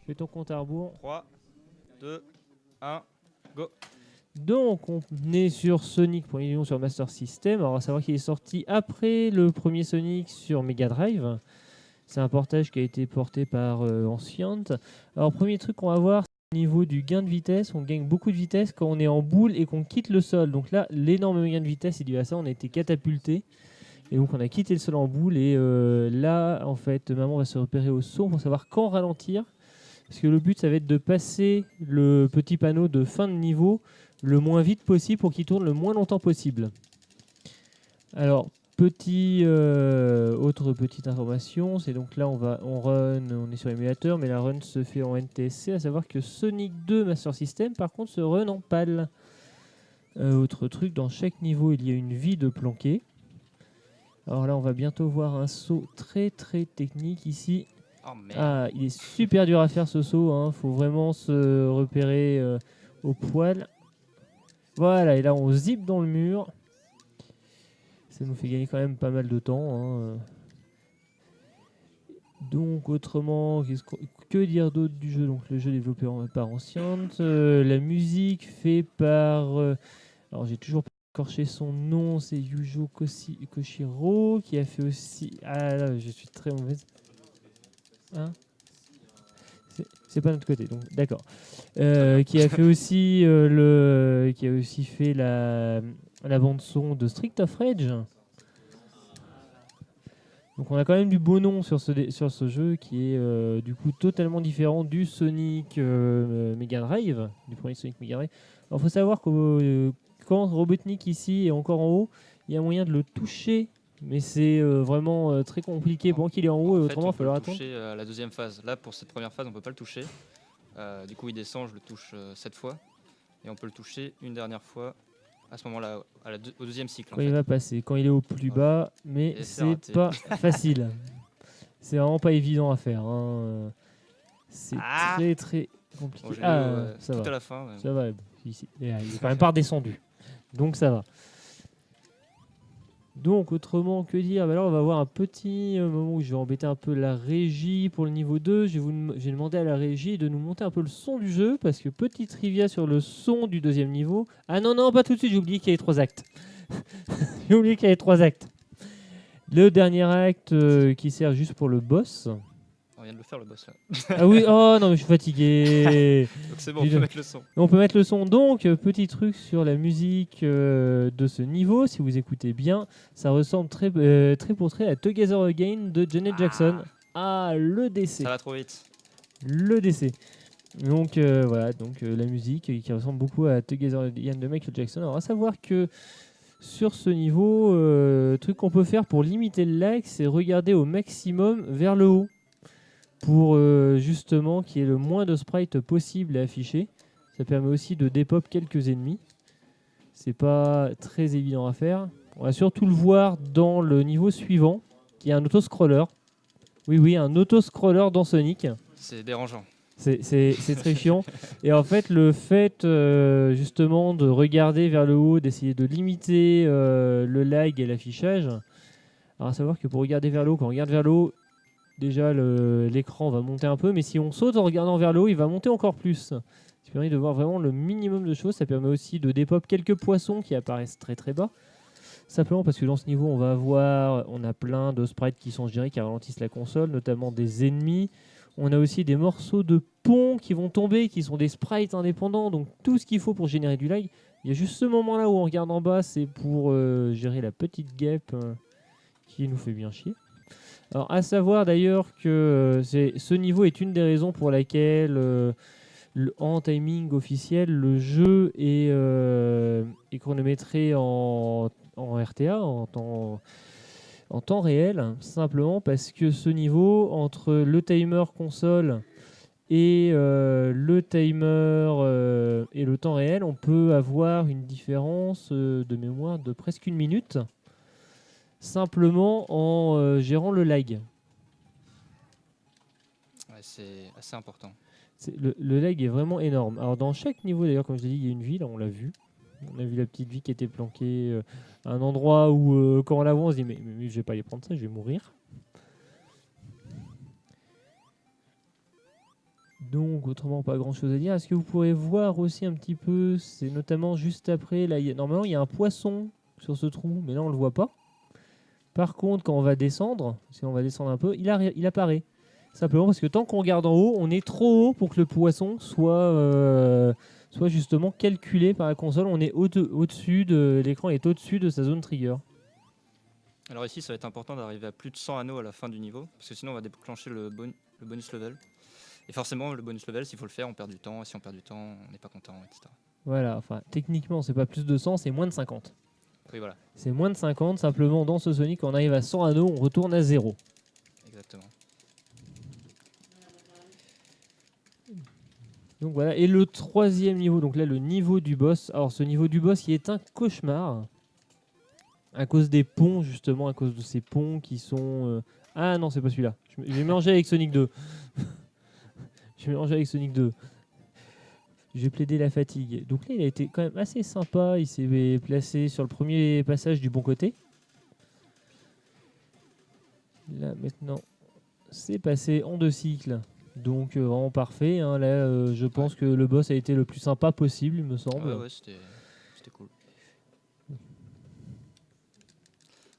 Fais ton compte à rebours. 3, 2, 1, go. Donc, on est sur Sonic pour Illusion sur Master System. Alors, à savoir qu'il est sorti après le premier Sonic sur Mega Drive. C'est un portage qui a été porté par Ancient. Alors, premier truc qu'on va voir, c'est au niveau du gain de vitesse. On gagne beaucoup de vitesse quand on est en boule et qu'on quitte le sol. Donc là, l'énorme gain de vitesse est dû à ça. On a été catapulté. Et donc, on a quitté le sol en boule. Et là, en fait, maman va se repérer au saut pour savoir quand ralentir. Parce que le but, ça va être de passer le petit panneau de fin de niveau le moins vite possible pour qu'il tourne le moins longtemps possible. Alors, autre petite information, c'est donc là on est sur émulateur, mais la run se fait en NTSC, à savoir que Sonic 2 Master System, par contre, se run en PAL. Autre truc, dans chaque niveau, il y a une vie de planqué. Alors là, on va bientôt voir un saut très très technique ici. Oh merde. Ah, il est super dur à faire ce saut, hein. Faut vraiment se repérer au poil. Voilà, et là on zip dans le mur. Ça nous fait gagner quand même pas mal de temps, hein. Donc autrement, que dire d'autre du jeu? Donc le jeu développé par Ancient, la musique fait par... alors j'ai toujours pas écorché son nom, c'est Yujo Koshiro qui a fait aussi... Ah là, je suis très mauvaise. Hein? C'est pas notre côté, donc d'accord. Qui a fait aussi qui a aussi fait la bande son de Street of Rage. Donc on a quand même du beau nom sur ce jeu qui est du coup totalement différent du Sonic Mega Drive, du premier Sonic Mega Drive. Alors il faut savoir que quand Robotnik ici est encore en haut, il y a moyen de le toucher, mais c'est vraiment très compliqué pendant qu'il est en haut, et autrement il va falloir attendre. On peut le toucher à la deuxième phase. Là pour cette première phase on peut pas le toucher. Du coup il descend, je le touche 7 fois. Et on peut le toucher une dernière fois à ce moment-là, au deuxième cycle. Quand il va passer, quand il est au plus bas, mais Et c'est pas facile. C'est vraiment pas évident à faire, hein. C'est très très compliqué. Bon, ça tout va. à la fin. Ça va. Ici. Il est quand même pas redescendu. Donc ça va. Donc autrement, que dire? Alors on va avoir un petit moment où je vais embêter un peu la régie pour le niveau 2. J'ai demandé à la régie de nous monter un peu le son du jeu, parce que petite trivia sur le son du deuxième niveau. Ah non, pas tout de suite, j'ai oublié qu'il y avait 3 actes. J'ai oublié qu'il y avait 3 actes. Le dernier acte qui sert juste pour le boss. On vient de le faire le boss là. Ah oui, oh non mais je suis fatigué. Donc c'est bon, on peut mettre le son. On peut mettre le son. Donc, petit truc sur la musique de ce niveau, si vous écoutez bien, ça ressemble très pour très à Together Again de Janet Jackson. Ah, le décès. Ça va trop vite. Le décès. Donc voilà, la musique qui ressemble beaucoup à Together Again de Michael Jackson. Alors à savoir que sur ce niveau, truc qu'on peut faire pour limiter le lag, c'est regarder au maximum vers le haut pour justement qu'il y ait le moins de sprites possible à afficher. Ça permet aussi de dépop quelques ennemis. C'est pas très évident à faire. On va surtout le voir dans le niveau suivant, qui est un autoscroller. Oui, un autoscroller dans Sonic. C'est dérangeant. C'est très chiant. Et en fait, le fait justement de regarder vers le haut, d'essayer de limiter le lag et l'affichage. Alors à savoir que pour regarder vers le haut, quand on regarde vers le haut, déjà l'écran va monter un peu, mais si on saute en regardant vers le haut, il va monter encore plus. Ça permet de voir vraiment le minimum de choses. Ça permet aussi de dépop quelques poissons qui apparaissent très très bas. Simplement parce que dans ce niveau, on a plein de sprites qui sont gérés, qui ralentissent la console, notamment des ennemis. On a aussi des morceaux de pont qui vont tomber, qui sont des sprites indépendants. Donc tout ce qu'il faut pour générer du lag. Il y a juste ce moment-là où on regarde en bas, c'est pour gérer la petite guêpe qui nous fait bien chier. Alors, à savoir d'ailleurs que ce niveau est une des raisons pour laquelle, en timing officiel, le jeu est chronométré en RTA, en temps réel, simplement parce que ce niveau, entre le timer console et le timer et le temps réel, on peut avoir une différence de mémoire de presque 1 minute. Simplement en gérant le lag. Ouais, c'est assez important. Le lag est vraiment énorme. Alors dans chaque niveau, d'ailleurs, comme je l'ai dit, il y a une vie, là on l'a vu. On a vu la petite vie qui était planquée à un endroit où quand on la voit, on se dit mais je vais pas aller prendre ça, je vais mourir. Donc, autrement, pas grand chose à dire. Est-ce que vous pourrez voir aussi un petit peu, c'est notamment juste après, là, normalement, il y a un poisson sur ce trou, mais là, on le voit pas. Par contre, quand on va descendre, si on va descendre un peu, il apparaît. Simplement parce que tant qu'on regarde en haut, on est trop haut pour que le poisson soit justement calculé par la console. On est au-dessus de l'écran, est au-dessus de sa zone trigger. Alors ici, ça va être important d'arriver à plus de 100 anneaux à la fin du niveau, parce que sinon on va déclencher le bonus level. Et forcément, le bonus level, s'il faut le faire, on perd du temps. Et si on perd du temps, on n'est pas content, etc. Voilà, enfin, techniquement, c'est pas plus de 100, c'est moins de 50. Oui, voilà, C'est moins de 50, simplement dans ce Sonic, quand on arrive à 100 anneaux, on retourne à 0. exactement. Donc voilà, et le troisième niveau, donc là le niveau du boss. Alors ce niveau du boss qui est un cauchemar, à cause des ponts justement, à cause de ces ponts qui sont... Ah non, c'est pas celui-là. J'ai mélangé avec Sonic 2. J'ai mélangé avec Sonic 2. J'ai plaidé la fatigue. Donc là il a été quand même assez sympa, il s'est placé sur le premier passage du bon côté. Là maintenant, c'est passé en 2 cycles. Donc vraiment parfait, hein. Là je pense que le boss a été le plus sympa possible, il me semble. Ouais, c'était cool.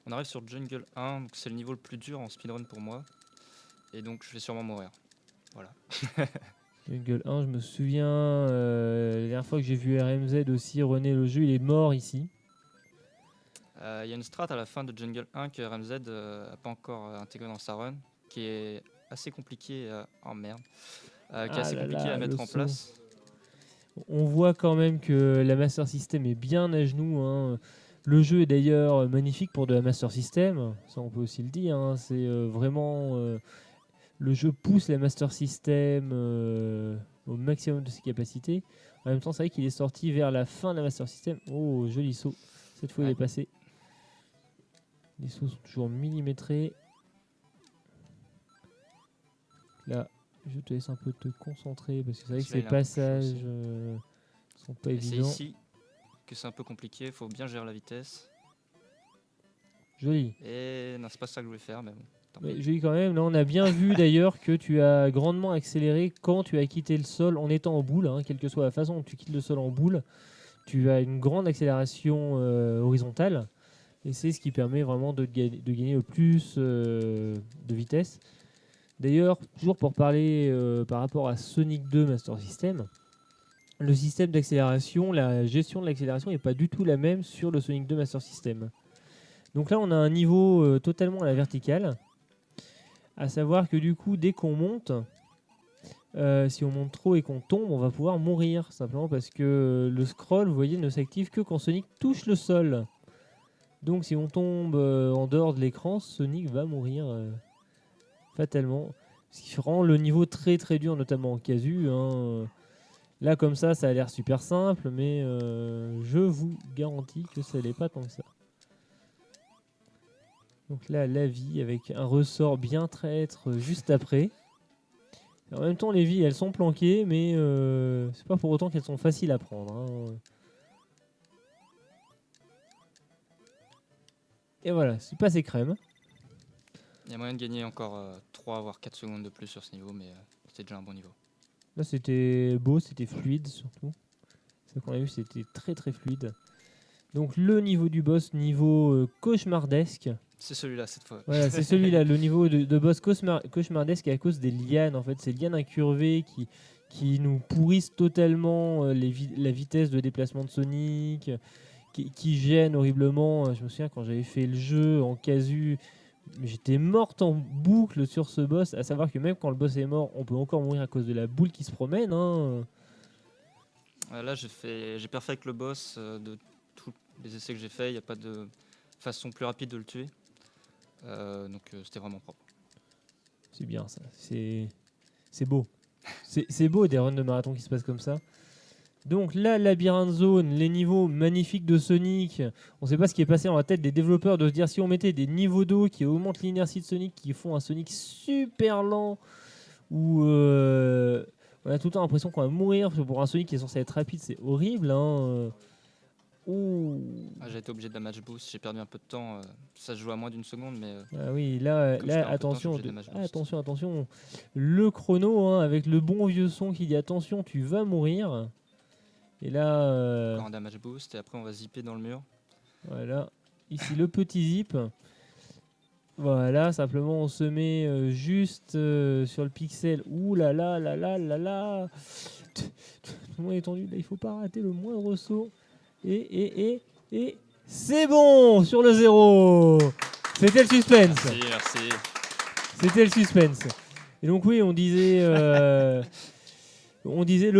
On arrive sur Jungle 1, donc c'est le niveau le plus dur en speedrun pour moi. Et donc je vais sûrement mourir. Voilà. Jungle 1, je me souviens, la dernière fois que j'ai vu RMZ aussi runner le jeu, il est mort ici. Il y a une strat à la fin de Jungle 1 que RMZ n'a pas encore intégré dans sa run, qui est assez compliqué qui est assez compliqué à mettre en place. On voit quand même que la Master System est bien à genoux, hein. Le jeu est d'ailleurs magnifique pour de la Master System, ça on peut aussi le dire, hein. C'est vraiment... le jeu pousse la Master System au maximum de ses capacités. En même temps, c'est vrai qu'il est sorti vers la fin de la Master System. Oh, joli saut. Cette fois, il est passé. Les sauts sont toujours millimétrés. Là, je te laisse un peu te concentrer parce que c'est vrai que ces passages sont pas évidents. C'est ici que c'est un peu compliqué, il faut bien gérer la vitesse. Joli. Et non, c'est pas ça que je voulais faire, mais bon. Mais joli quand même. Là, on a bien vu d'ailleurs que tu as grandement accéléré quand tu as quitté le sol en étant en boule, hein, quelle que soit la façon dont tu quittes le sol en boule. Tu as une grande accélération horizontale. Et c'est ce qui permet vraiment de gagner le plus de vitesse. D'ailleurs, toujours pour parler par rapport à Sonic 2 Master System, le système d'accélération, la gestion de l'accélération n'est pas du tout la même sur le Sonic 2 Master System. Donc là, on a un niveau totalement à la verticale. À savoir que du coup, dès qu'on monte, si on monte trop et qu'on tombe, on va pouvoir mourir. Simplement parce que le scroll, vous voyez, ne s'active que quand Sonic touche le sol. Donc si on tombe en dehors de l'écran, Sonic va mourir fatalement. Ce qui rend le niveau très très dur, notamment en casu, hein. Là comme ça a l'air super simple, mais je vous garantis que ça l'est pas tant que ça. Donc là, la vie avec un ressort bien traître juste après. Et en même temps, les vies, elles sont planquées, mais c'est pas pour autant qu'elles sont faciles à prendre, hein. Et voilà, c'est passé crème. Il y a moyen de gagner encore 3 voire 4 secondes de plus sur ce niveau, mais c'est déjà un bon niveau. Là, c'était beau, c'était fluide surtout. Ce qu'on a vu, c'était très très fluide. Donc le niveau du boss, niveau cauchemardesque. C'est celui-là cette fois. Voilà, c'est celui-là, le niveau de boss cauchemardesque à cause des lianes. En fait, ces lianes incurvées qui nous pourrissent totalement la vitesse de déplacement de Sonic, qui gênent horriblement. Je me souviens quand j'avais fait le jeu en casu, j'étais morte en boucle sur ce boss. À savoir que même quand le boss est mort, on peut encore mourir à cause de la boule qui se promène, hein. Là, j'ai perfect le boss de tous les essais que j'ai fait. Il n'y a pas de façon plus rapide de le tuer. Donc c'était vraiment propre. C'est bien ça, c'est beau. C'est beau des runs de marathon qui se passent comme ça. Donc là, Labyrinthe Zone, les niveaux magnifiques de Sonic. On ne sait pas ce qui est passé dans la tête des développeurs de se dire si on mettait des niveaux d'eau qui augmentent l'inertie de Sonic, qui font un Sonic super lent, où on a tout le temps l'impression qu'on va mourir pour un Sonic qui est censé être rapide, c'est horrible, hein. Ouh. J'ai été obligé de la match boost, j'ai perdu un peu de temps. Ça se joue à moins d'une seconde, mais Ah oui, là, comme je perds un peu de temps, je suis attention, obligé de la match boost. attention. Le chrono, hein, avec le bon vieux son qui dit attention, tu vas mourir. Et là, Encore un damage boost, et après on va zipper dans le mur. voilà. Ici, le petit zip. Voilà, simplement, on se met juste sur le pixel. Ouh là là là là là là. Tout le monde est tendu. Là, il faut pas rater le moindre saut. Et c'est bon sur le 0. C'était le suspense. Merci. C'était le suspense. Et donc oui, on disait le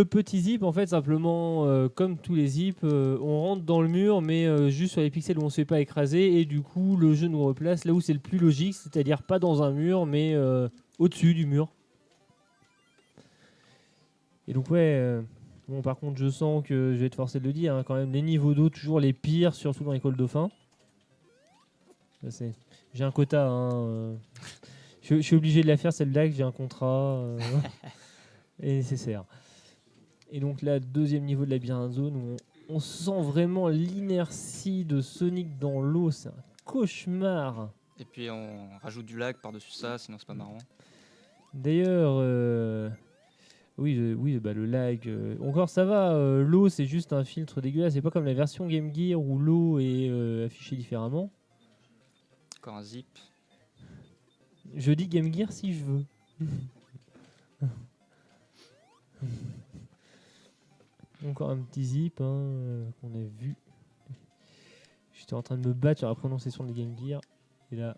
petit zip, en fait, simplement, comme tous les zips, on rentre dans le mur, mais juste sur les pixels où on ne se fait pas écraser, et du coup, le jeu nous replace là où c'est le plus logique, c'est-à-dire pas dans un mur, mais au-dessus du mur. Et donc ouais, bon, par contre, je sens que je vais être forcé de le dire, hein, quand même, les niveaux d'eau, toujours les pires, surtout dans l'école dauphin. J'ai un quota, hein, je suis obligé de la faire, celle-là, que j'ai un contrat est nécessaire. Et donc là, deuxième niveau de labyrinthe zone, où on sent vraiment l'inertie de Sonic dans l'eau, c'est un cauchemar. Et puis on rajoute du lag par-dessus ça, sinon c'est pas marrant. D'ailleurs, oui, le lag, encore ça va, l'eau c'est juste un filtre dégueulasse, c'est pas comme la version Game Gear où l'eau est affichée différemment. Encore un zip. Je dis Game Gear si je veux. Encore un petit zip qu'on a vu. J'étais en train de me battre sur la prononciation de Game Gear. Et là,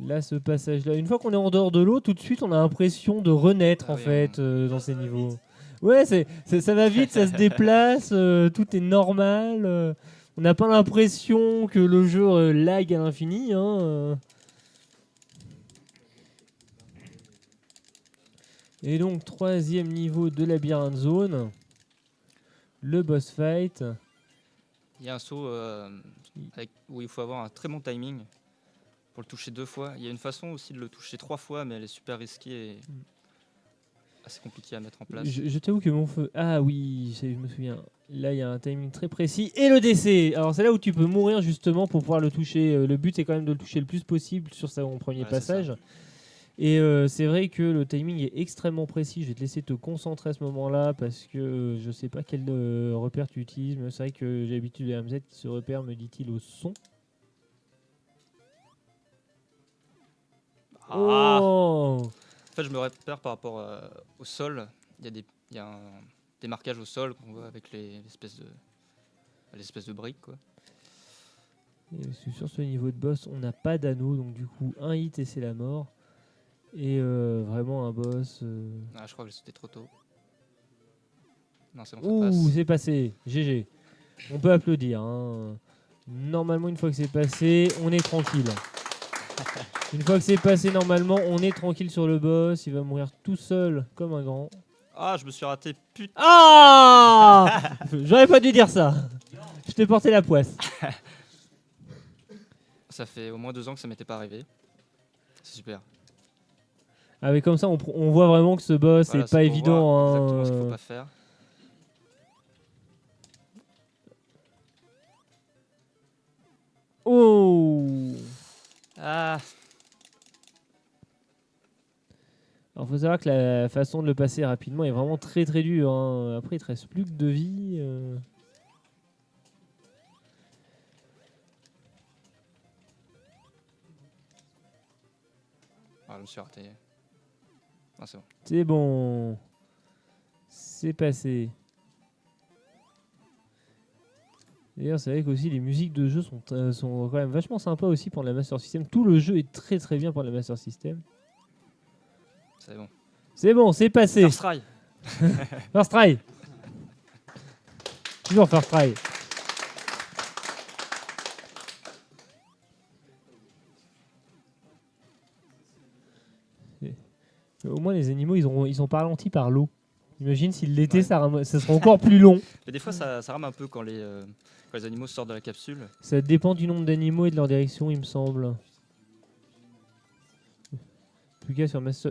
là, ce passage-là, une fois qu'on est en dehors de l'eau, tout de suite, on a l'impression de renaître dans ces niveaux. Ouais, ça va vite, ça se déplace, tout est normal. On n'a pas l'impression que le jeu lag à l'infini. Et donc, troisième niveau de labyrinthe zone, le boss fight. Il y a un saut où il faut avoir un très bon timing pour le toucher 2 fois. Il y a une façon aussi de le toucher 3 fois, mais elle est super risquée et assez compliquée à mettre en place. Je t'avoue que mon feu... Ah oui, je me souviens. Là, il y a un timing très précis. Et le décès. Alors, c'est là où tu peux mourir, justement, pour pouvoir le toucher. Le but, c'est quand même de le toucher le plus possible sur son premier passage. Et c'est vrai que le timing est extrêmement précis. Je vais te laisser te concentrer à ce moment-là parce que je sais pas quel repère tu utilises. Mais c'est vrai que j'ai l'habitude de MZ qui se repère, me dit-il, au son. Oh. En fait, je me repère par rapport au sol. Il y a des marquages au sol qu'on voit avec l'espèce de briques, quoi. Et sur ce niveau de boss, on n'a pas d'anneau. Donc du coup, un hit et c'est la mort. Et vraiment un boss... Je crois que j'ai sauté trop tôt. Non, c'est bon, ça passe. Ouh, c'est passé. GG. On peut applaudir. Normalement, une fois que c'est passé, on est tranquille. Une fois que c'est passé, normalement, on est tranquille sur le boss. Il va mourir tout seul, comme un grand. Ah, je me suis raté, putain. Ah J'aurais pas dû dire ça. Je t'ai porté la poisse. Ça fait au moins 2 ans que ça m'était pas arrivé. C'est super. Ah mais comme ça, on voit vraiment que ce boss Voilà, est pas évident. Exactement ce qu'il faut pas faire. Oh. Ah. Alors faut savoir que la façon de le passer rapidement est vraiment très très dure. Après, il te reste plus que 2 vies. Je me suis raté. Ah, c'est bon. C'est bon. C'est passé. D'ailleurs, c'est vrai que aussi les musiques de jeu sont quand même vachement sympas aussi pour la Master System. Tout le jeu est très très bien pour la Master System. C'est bon. C'est bon, c'est passé. First try. First try. Toujours first try. Au moins, les animaux, ils sont pas ralentis par l'eau. Imagine s'il l'était, ça serait encore plus long. Mais des fois, ça rame un peu quand les animaux sortent de la capsule. Ça dépend du nombre d'animaux et de leur direction, il me semble. tout cas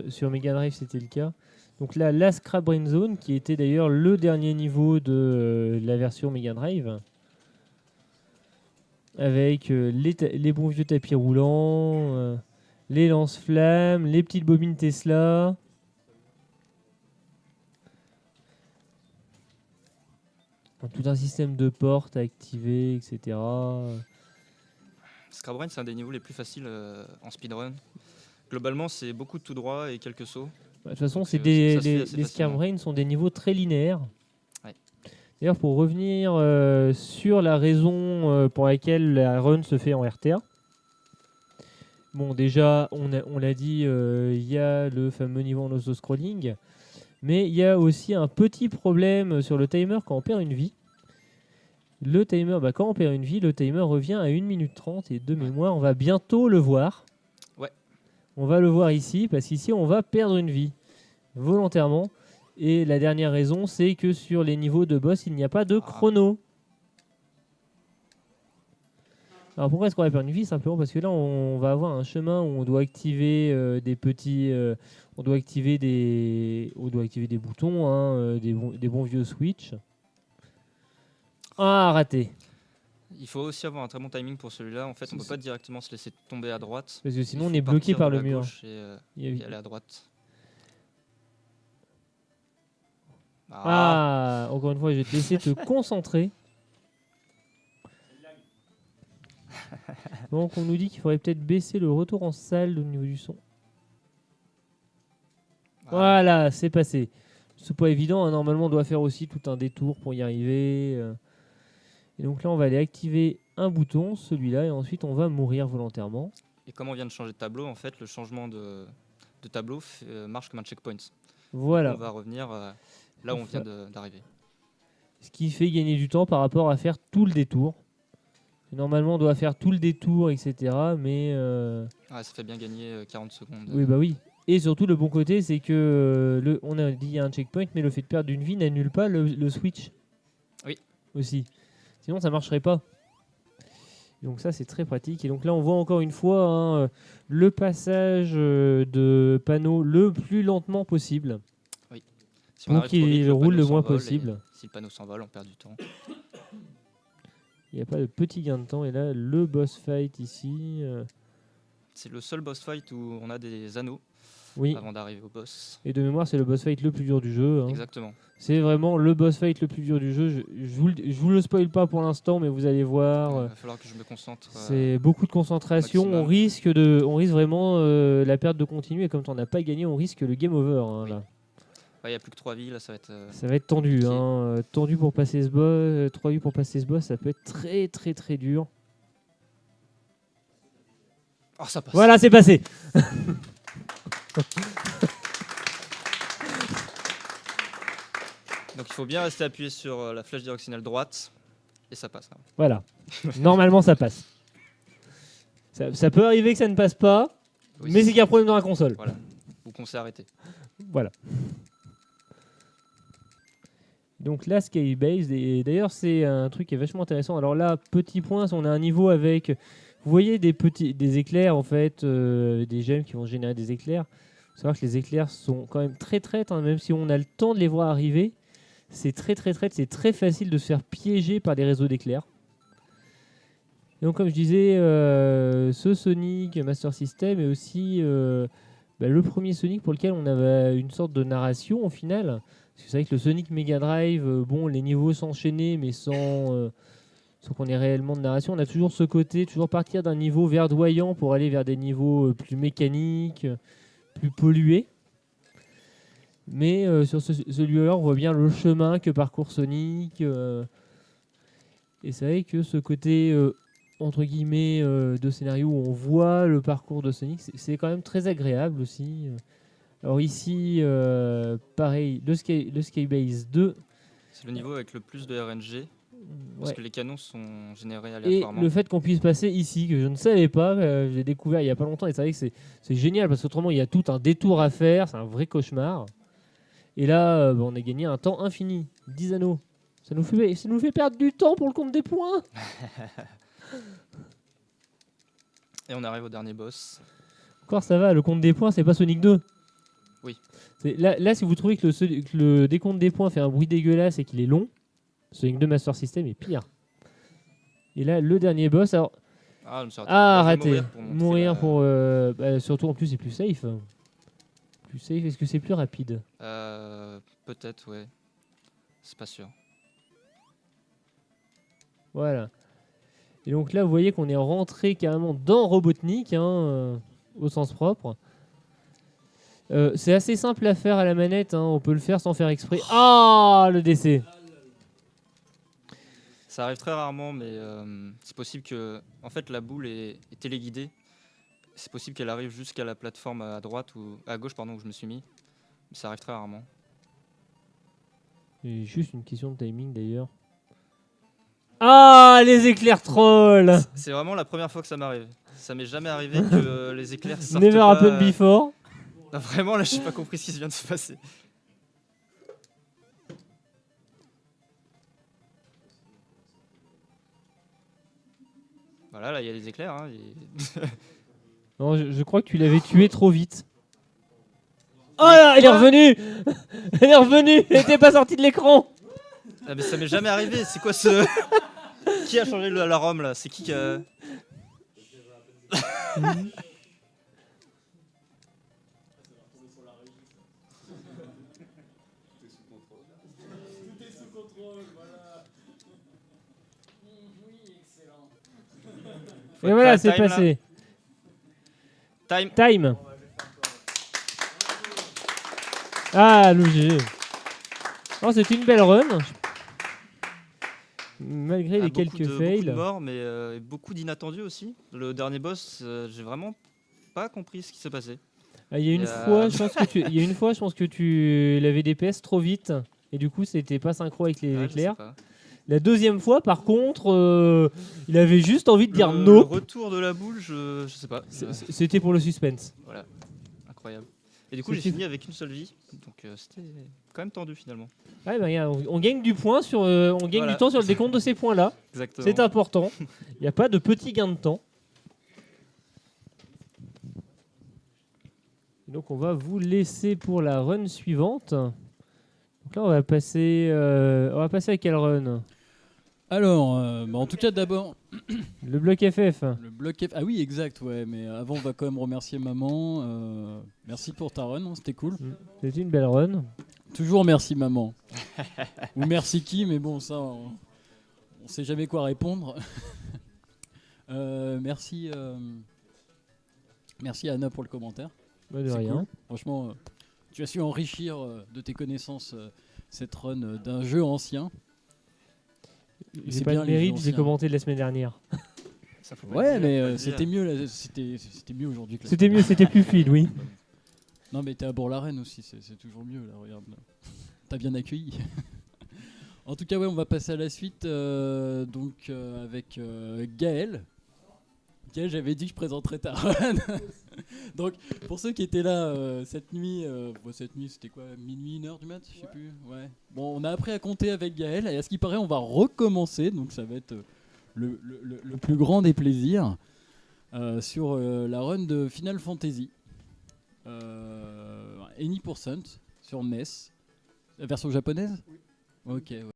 sur Mega Drive c'était le cas. Donc là, la Scrap Brain Zone, qui était d'ailleurs le dernier niveau de la version Mega Drive, avec les bons vieux tapis roulants, les lance-flammes, les petites bobines Tesla. Tout un système de portes à activer, etc. Scrap Brain, c'est un des niveaux les plus faciles en speedrun. Globalement, c'est beaucoup de tout droit et quelques sauts. De toute façon, Donc, c'est ça se fait assez les facilement. Scrap Brain sont des niveaux très linéaires. Ouais. D'ailleurs, pour revenir sur la raison pour laquelle la run se fait en RTA, bon, déjà, on l'a dit, il y a le fameux niveau en auto-scrolling, mais il y a aussi un petit problème sur le timer quand on perd une vie. Le timer, quand on perd une vie, le timer revient à 1 minute 30 et de mémoire, on va bientôt le voir. Ouais. On va le voir ici, parce qu'ici, on va perdre une vie volontairement. Et la dernière raison, c'est que sur les niveaux de boss, il n'y a pas de chrono. Alors pourquoi est-ce qu'on va perdre une vie? Simplement parce que là, on va avoir un chemin où on doit activer des petits... on doit activer des boutons, hein, des bons vieux switch. Ah, raté. Il faut aussi avoir un très bon timing pour celui-là. En fait, on ne peut pas directement se laisser tomber à droite. Parce que sinon, Il on faut est bloqué partir par de le la mur. gauche et aller à droite. Encore une fois, je vais te laisser te concentrer. Donc, on nous dit qu'il faudrait peut-être baisser le retour en salle au niveau du son. Voilà, c'est passé. C'est pas évident, hein. Normalement, on doit faire aussi tout un détour pour y arriver. Et donc là, on va aller activer un bouton, celui-là, et ensuite, on va mourir volontairement. Et comme on vient de changer de tableau, en fait, le changement de tableau marche comme un checkpoint. Voilà. Donc on va revenir là où on vient d'arriver. Ce qui fait gagner du temps par rapport à faire tout le détour. Normalement, on doit faire tout le détour, etc. Mais ça fait bien gagner 40 secondes. oui, bah oui. Et surtout, le bon côté, c'est que on a dit il y a un checkpoint, mais le fait de perdre une vie n'annule pas le switch. Oui. Aussi. Sinon, ça marcherait pas. Donc ça, c'est très pratique. Et donc là, on voit encore une fois hein, le passage de panneau le plus lentement possible. Oui. Si pour qu'il roule le moins possible. Si le panneau s'envole, on perd du temps. Il n'y a pas de petit gain de temps. Et là, le boss fight ici. C'est le seul boss fight où on a des anneaux avant d'arriver au boss. Et de mémoire, c'est le boss fight le plus dur du jeu. Hein. Exactement. C'est vraiment le boss fight le plus dur du jeu. Je vous le spoil pas pour l'instant, mais vous allez voir. Il va falloir que je me concentre. C'est beaucoup de concentration. On risque vraiment la perte de continu. Et comme tu n'en as pas gagné, on risque le game over. Hein, là. Il n'y a plus que 3 vies, là, ça va être tendu. Hein. Tendu pour passer ce boss. 3 vies pour passer ce boss, ça peut être très très très dur. Oh, ça passe. Voilà, c'est passé. Donc il faut bien rester appuyé sur la flèche directionnelle droite et ça passe. Hein. Voilà. Normalement, ça passe. Ça peut arriver que ça ne passe pas, mais c'est qu'il y a un problème dans la console. Voilà. Ou qu'on s'est arrêté. Voilà. Donc là, Skybase, et d'ailleurs c'est un truc qui est vachement intéressant. Alors là, petit point, on a un niveau avec, vous voyez des éclairs en fait, des gemmes qui vont générer des éclairs. Il faut savoir que les éclairs sont quand même très traîtres, hein, même si on a le temps de les voir arriver. C'est très traître, c'est très facile de se faire piéger par des réseaux d'éclairs. Et donc comme je disais, ce Sonic Master System est aussi le premier Sonic pour lequel on avait une sorte de narration au final. Parce que c'est vrai que le Sonic Mega Drive, les niveaux s'enchaînaient, mais sans qu'on ait réellement de narration. On a toujours ce côté, toujours partir d'un niveau verdoyant pour aller vers des niveaux plus mécaniques, plus pollués. Mais sur celui-là, on voit bien le chemin que parcourt Sonic. Et c'est vrai que ce côté, entre guillemets, de scénario où on voit le parcours de Sonic, c'est quand même très agréable aussi. Alors ici, pareil, le Skybase 2. C'est le niveau avec le plus de RNG. Parce que les canons sont générés Et aléatoirement. le fait qu'on puisse passer ici, que je ne savais pas, j'ai découvert il n'y a pas longtemps. Et c'est vrai que c'est génial parce qu'autrement, il y a tout un détour à faire. C'est un vrai cauchemar. Et là, on a gagné un temps infini. 10 anneaux. Ça nous fait perdre du temps pour le compte des points. Et on arrive au dernier boss. Encore ça va, le compte des points, c'est pas Sonic 2. Oui. Là, si vous trouvez que le décompte des points fait un bruit dégueulasse et qu'il est long, Sonic 2 Master System est pire. Et là, le dernier boss, alors... Ah, je me suis Ah, raté. Je vais raté. montrer Mourir la- pour... bah, surtout, en plus, c'est plus safe. Plus safe, est-ce que c'est plus rapide? Peut-être, ouais. C'est pas sûr. Voilà. Et donc là, vous voyez qu'on est rentré carrément dans Robotnik, hein, au sens propre. C'est assez simple à faire à la manette, hein, on peut le faire sans faire exprès. Ah, le décès. Ça arrive très rarement, mais c'est possible que... En fait, la boule est téléguidée. C'est possible qu'elle arrive jusqu'à la plateforme à droite ou à gauche, pardon, où je me suis mis. Mais ça arrive très rarement. C'est juste une question de timing d'ailleurs. Ah, les éclairs trolls. C'est vraiment la première fois que ça m'arrive. Ça m'est jamais arrivé que les éclairs sortent Never pas. happened before. Non, vraiment, là, j'ai pas compris ce qui vient de se passer. Voilà, là, il y a des éclairs. Hein, Non, je crois que tu l'avais tué trop vite. Oh là, elle est revenue. Elle est revenue. Elle était pas sortie de l'écran. Ah, mais ça m'est jamais arrivé. C'est quoi ce... Qui a changé la ROM, là? C'est qui a... Et voilà, c'est Time, là. passé. Time. Time. Ah, le GG. Non, c'est une belle run. Malgré les quelques Beaucoup fails. de morts, mais beaucoup d'inattendus aussi. Le dernier boss, j'ai vraiment pas compris ce qui s'est passé. Ah, il y a une fois, je pense que tu l'avais DPS trop vite. Et du coup, c'était pas synchro avec les Ah, je sais éclairs. pas. La deuxième fois, par contre, il avait juste envie de dire Le non. retour de la boule, je sais pas. C'était pour le suspense. Voilà, incroyable. Et du coup, j'ai fini avec une seule vie, donc c'était quand même tendu finalement. Ouais, bah, regarde, on gagne du point sur, on gagne Voilà. du temps sur le décompte de ces points-là. Exactement. C'est important. Il n'y a pas de petit gain de temps. Donc on va vous laisser pour la run suivante. Donc là on va passer à quelle run? Alors, en tout cas d'abord, Le bloc FF. le bloc F. Ah oui, exact, ouais, mais avant on va quand même remercier maman. Merci pour ta run, hein, c'était cool. C'était une belle run. Toujours merci maman. Ou merci qui, mais bon, ça, on sait jamais quoi répondre. Merci Anna pour le commentaire. Bah, de C'est rien. cool. Franchement, tu as su enrichir de tes connaissances cette run d'un jeu ancien. J'ai C'est pas bien de les mérite, jeux j'ai anciens. commenté la semaine dernière. Ça, faut pas Ouais, le dire, faut pas mais le c'était dire. mieux, c'était mieux aujourd'hui que la C'était semaine mieux, c'était plus fluide, oui. Non mais t'es à Bourg-la-Reine aussi, c'est toujours mieux là, regarde. T'as bien accueilli. En tout cas ouais, on va passer à la suite avec Gaël. Gaël, j'avais dit que je présenterais ta run. Donc pour ceux qui étaient là cette nuit c'était quoi, minuit, 1h du mat, je sais plus. Ouais. Bon, on a appris à compter avec Gaël et à ce qui paraît on va recommencer, donc ça va être le plus grand des plaisirs sur la run de Final Fantasy. Any% sur NES. La version japonaise? Oui. Ok. Ouais.